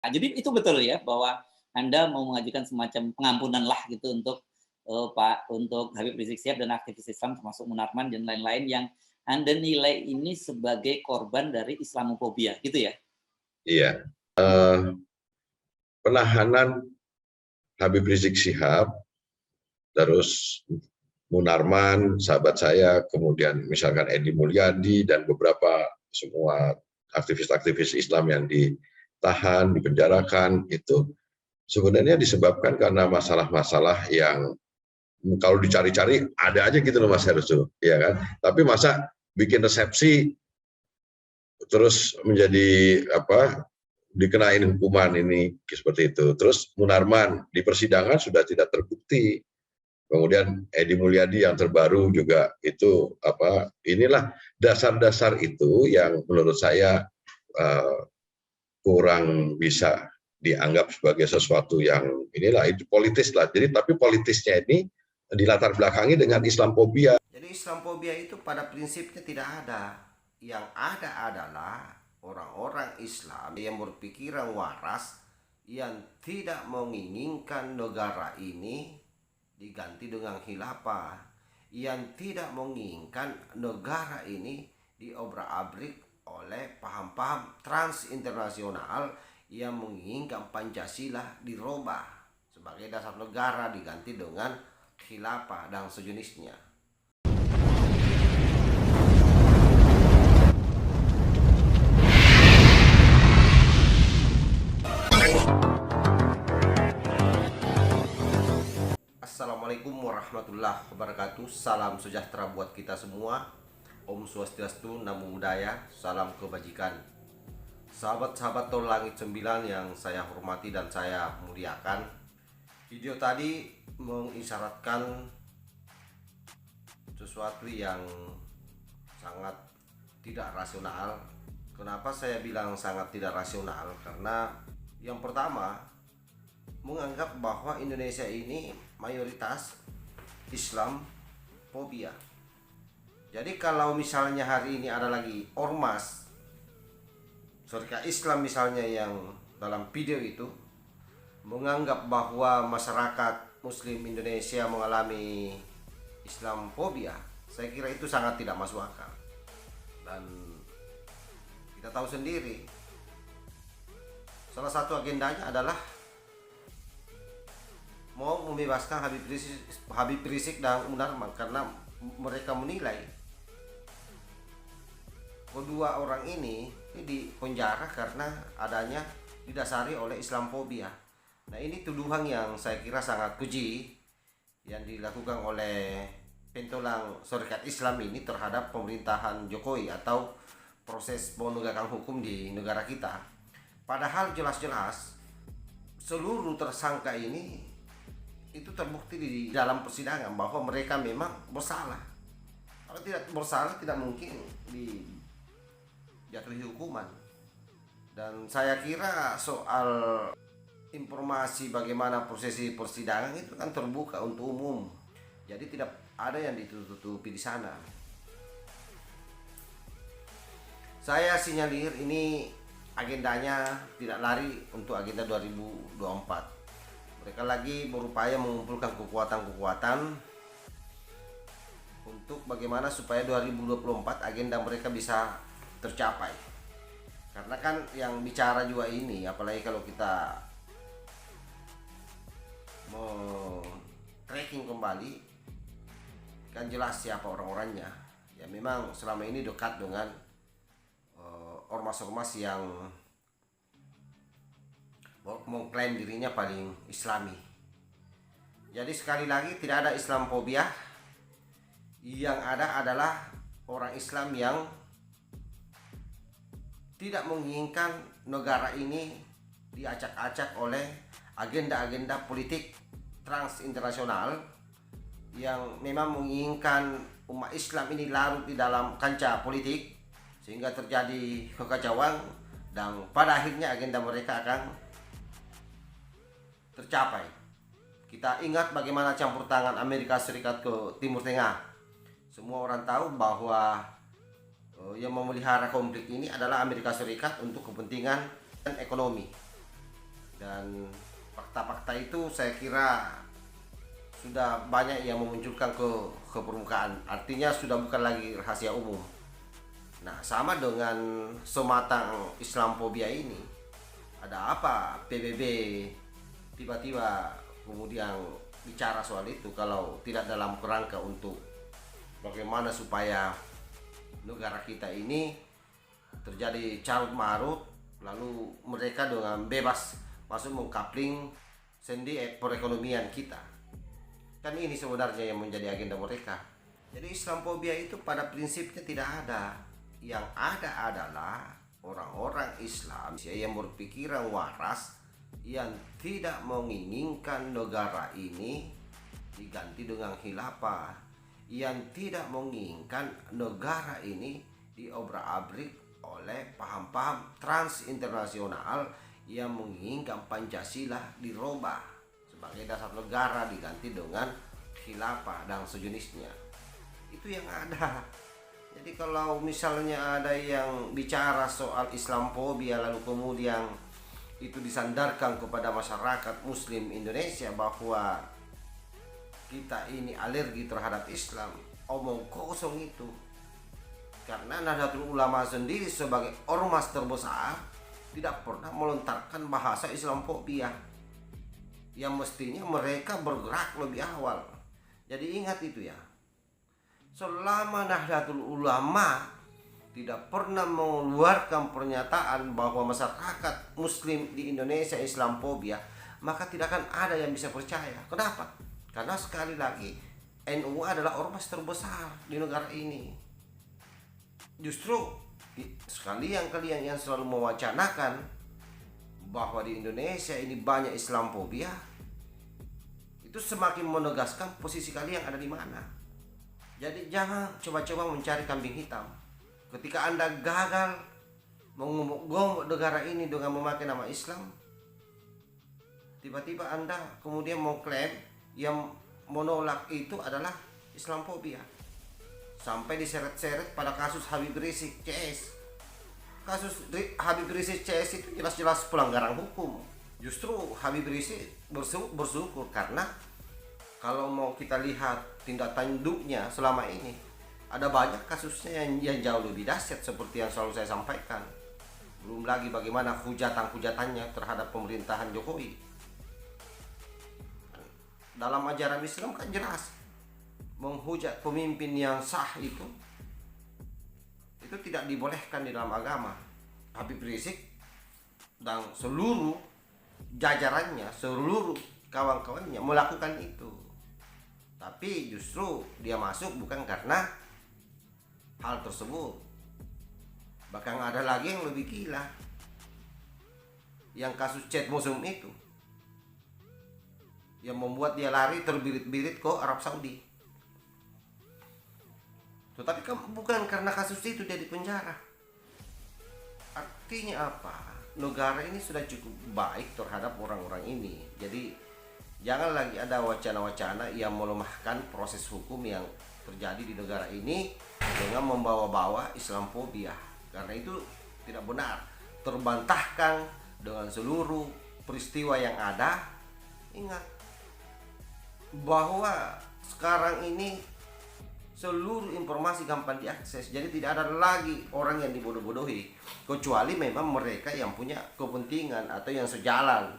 Nah, jadi itu betul ya bahwa Anda mau mengajukan semacam pengampunan lah gitu untuk, untuk Habib Rizik Syihab dan aktivis Islam termasuk Munarman dan lain-lain yang Anda nilai ini sebagai korban dari Islamofobia gitu ya? Iya, penahanan Habib Rizik Syihab, terus Munarman, sahabat saya, kemudian misalkan Edi Mulyadi dan beberapa semua aktivis-aktivis Islam yang ditahan, dipenjarakan, itu sebenarnya disebabkan karena masalah-masalah yang kalau dicari-cari ada aja gitu loh Mas Heru, ya kan? Tapi masa bikin resepsi terus menjadi apa, dikenain hukuman ini seperti itu. Terus Munarman di persidangan sudah tidak terbukti. Kemudian Edi Mulyadi yang terbaru juga itu apa, inilah dasar-dasar itu yang menurut saya uh, kurang bisa dianggap sebagai sesuatu yang inilah itu politis lah. Jadi tapi politisnya ini dilatar belakangi dengan Islamfobia. Jadi Islamfobia itu pada prinsipnya tidak ada. Yang ada adalah orang-orang Islam yang berpikiran waras, yang tidak menginginkan negara ini diganti dengan khilafah, yang tidak menginginkan negara ini diobrak-abrik oleh paham-paham transinternasional yang menginginkan Pancasila dirubah sebagai dasar negara diganti dengan khilafah dan sejenisnya. Assalamualaikum warahmatullahi wabarakatuh. Salam sejahtera buat kita semua. Om Swastiastu, Namo Buddhaya, salam kebajikan. Sahabat-sahabat Tol Langit 9 yang saya hormati dan saya muliakan. Video tadi mengisyaratkan sesuatu yang sangat tidak rasional. Kenapa saya bilang sangat tidak rasional? Karena yang pertama, menganggap bahwa Indonesia ini mayoritas Islam fobia. Jadi kalau misalnya hari ini ada lagi ormas Syarikat Islam misalnya yang dalam video itu menganggap bahwa masyarakat Muslim Indonesia mengalami Islamfobia, saya kira itu sangat tidak masuk akal. Dan kita tahu sendiri, salah satu agendanya adalah mau membebaskan Habib Rizik dan Munarman karena mereka menilai kedua orang ini di penjara karena adanya didasari oleh Islamfobia. Nah, ini tuduhan yang saya kira sangat keji yang dilakukan oleh pentolang Syarikat Islam ini terhadap pemerintahan Jokowi atau proses penegakan hukum di negara kita. Padahal jelas-jelas seluruh tersangka ini itu terbukti di dalam persidangan bahwa mereka memang bersalah. Kalau tidak bersalah tidak mungkin dijatuhi hukuman. Dan saya kira soal informasi bagaimana prosesi persidangan itu kan terbuka untuk umum. Jadi tidak ada yang ditutupi di sana. Saya sinyalir ini agendanya tidak lari untuk agenda 2024. Mereka lagi berupaya mengumpulkan kekuatan-kekuatan untuk bagaimana supaya 2024 agenda mereka bisa tercapai. Karena kan yang bicara juga ini, apalagi kalau kita mau tracking kembali, kan jelas siapa orang-orangnya. Ya memang selama ini dekat dengan ormas-ormas yang mengklaim dirinya paling Islami. Jadi sekali lagi tidak ada Islamfobia. Yang ada adalah orang Islam yang tidak menginginkan negara ini diacak-acak oleh agenda-agenda politik transinternasional yang memang menginginkan umat Islam ini larut di dalam kancah politik sehingga terjadi kekacauan dan pada akhirnya agenda mereka akan tercapai. Kita ingat bagaimana campur tangan Amerika Serikat ke Timur Tengah. Semua orang tahu bahwa yang memelihara konflik ini adalah Amerika Serikat untuk kepentingan ekonomi. Dan fakta-fakta itu saya kira sudah banyak yang memunculkan ke permukaan. Artinya sudah bukan lagi rahasia umum. Nah, sama dengan sematang Islamophobia ini, ada apa PBB tiba-tiba kemudian bicara soal itu kalau tidak dalam kerangka untuk bagaimana supaya negara kita ini terjadi carut marut, lalu mereka dengan bebas masuk mengkapling sendi perekonomian kita. Kan ini sebenarnya yang menjadi agenda mereka. Jadi Islamophobia itu pada prinsipnya tidak ada. Yang ada adalah orang-orang Islam yang berpikiran waras, yang tidak menginginkan negara ini diganti dengan khilafah, yang tidak menginginkan negara ini diobrak-abrik oleh paham-paham transinternasional yang menginginkan Pancasila dirubah sebagai dasar negara diganti dengan khilafah dan sejenisnya. Itu yang ada. Jadi kalau misalnya ada yang bicara soal Islamophobia lalu kemudian itu disandarkan kepada masyarakat Muslim Indonesia bahwa kita ini alergi terhadap Islam, omong kosong itu. Karena Nahdlatul Ulama sendiri sebagai ormas terbesar tidak pernah melontarkan bahasa Islamophobia, yang mestinya mereka bergerak lebih awal. Jadi ingat itu ya. Selama Nahdlatul Ulama tidak pernah mengeluarkan pernyataan bahwa masyarakat Muslim di Indonesia Islamophobia, maka tidak akan ada yang bisa percaya. Kenapa? Karena sekali lagi NU adalah ormas terbesar di negara ini. Justru kalian yang selalu mewacanakan bahwa di Indonesia ini banyak Islamophobia, itu semakin menegaskan posisi kalian ada di mana. Jadi jangan coba-coba mencari kambing hitam. Ketika Anda gagal mengomong negara ini dengan memakai nama Islam, tiba-tiba Anda kemudian mengklaim yang menolak itu adalah Islamophobia. Sampai diseret-seret pada kasus Habib Rizik CS. Kasus Habib Rizik CS itu jelas-jelas pelanggaran hukum. Justru Habib Rizik bersyukur karena kalau mau kita lihat tindak tanduknya selama ini, ada banyak kasusnya yang jauh lebih dahsyat seperti yang selalu saya sampaikan. Belum lagi bagaimana hujatan-hujatannya terhadap pemerintahan Jokowi. Dalam ajaran Islam kan jelas, menghujat pemimpin yang sah itu tidak dibolehkan di dalam agama. Habib Rizik dan seluruh jajarannya, seluruh kawan-kawannya melakukan itu. Tapi justru dia masuk bukan karena hal tersebut. Bahkan ada lagi yang lebih gila, yang kasus chat musuh itu, yang membuat dia lari terbirit-birit ke Arab Saudi. Tetapi kan bukan karena kasus itu dia dipenjara. Artinya apa? Negara ini sudah cukup baik terhadap orang-orang ini. Jadi jangan lagi ada wacana-wacana yang melemahkan proses hukum yang terjadi di negara ini dengan membawa-bawa Islamophobia. Karena itu tidak benar. Terbantahkan dengan seluruh peristiwa yang ada. Ingat bahwa sekarang ini seluruh informasi gampang diakses. Jadi tidak ada lagi orang yang dibodoh-bodohi, kecuali memang mereka yang punya kepentingan atau yang sejalan.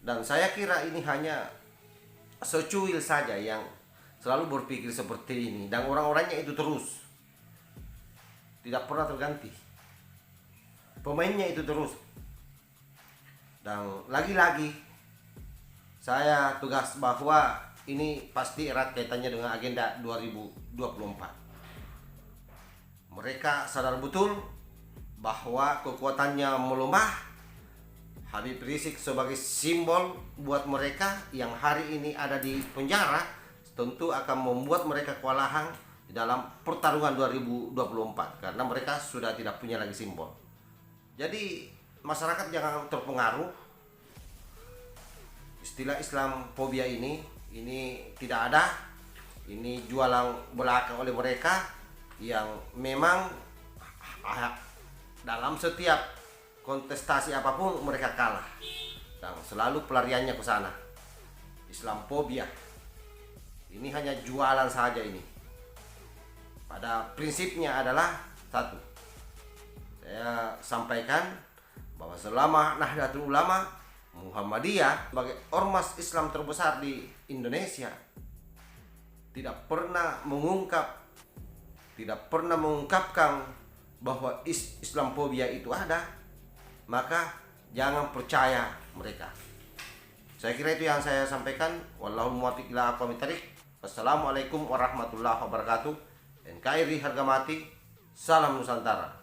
Dan saya kira ini hanya secuil saja yang selalu berpikir seperti ini, dan orang-orangnya itu terus tidak pernah terganti, pemainnya itu terus. Dan lagi-lagi saya tugas bahwa ini pasti erat kaitannya dengan agenda 2024. Mereka sadar betul bahwa kekuatannya melemah. Habib Rizik sebagai simbol buat mereka yang hari ini ada di penjara tentu akan membuat mereka kewalahan di dalam pertarungan 2024 karena mereka sudah tidak punya lagi simbol. Jadi masyarakat jangan terpengaruh. Istilah Islamophobia ini tidak ada. Ini jualan belaka oleh mereka yang memang dalam setiap kontestasi apapun mereka kalah. dan selalu pelariannya ke sana. Islamophobia ini hanya jualan saja ini. Pada prinsipnya adalah satu, saya sampaikan bahwa selama Nahdlatul Ulama Muhammadiyah sebagai ormas Islam terbesar di Indonesia tidak pernah mengungkapkan bahwa Islamophobia itu ada, maka jangan percaya mereka. Saya kira itu yang saya sampaikan. Wallahul muwaffiq ila aqwamit thariq. Wassalamualaikum warahmatullahi wabarakatuh. NKRI harga mati. Salam Nusantara.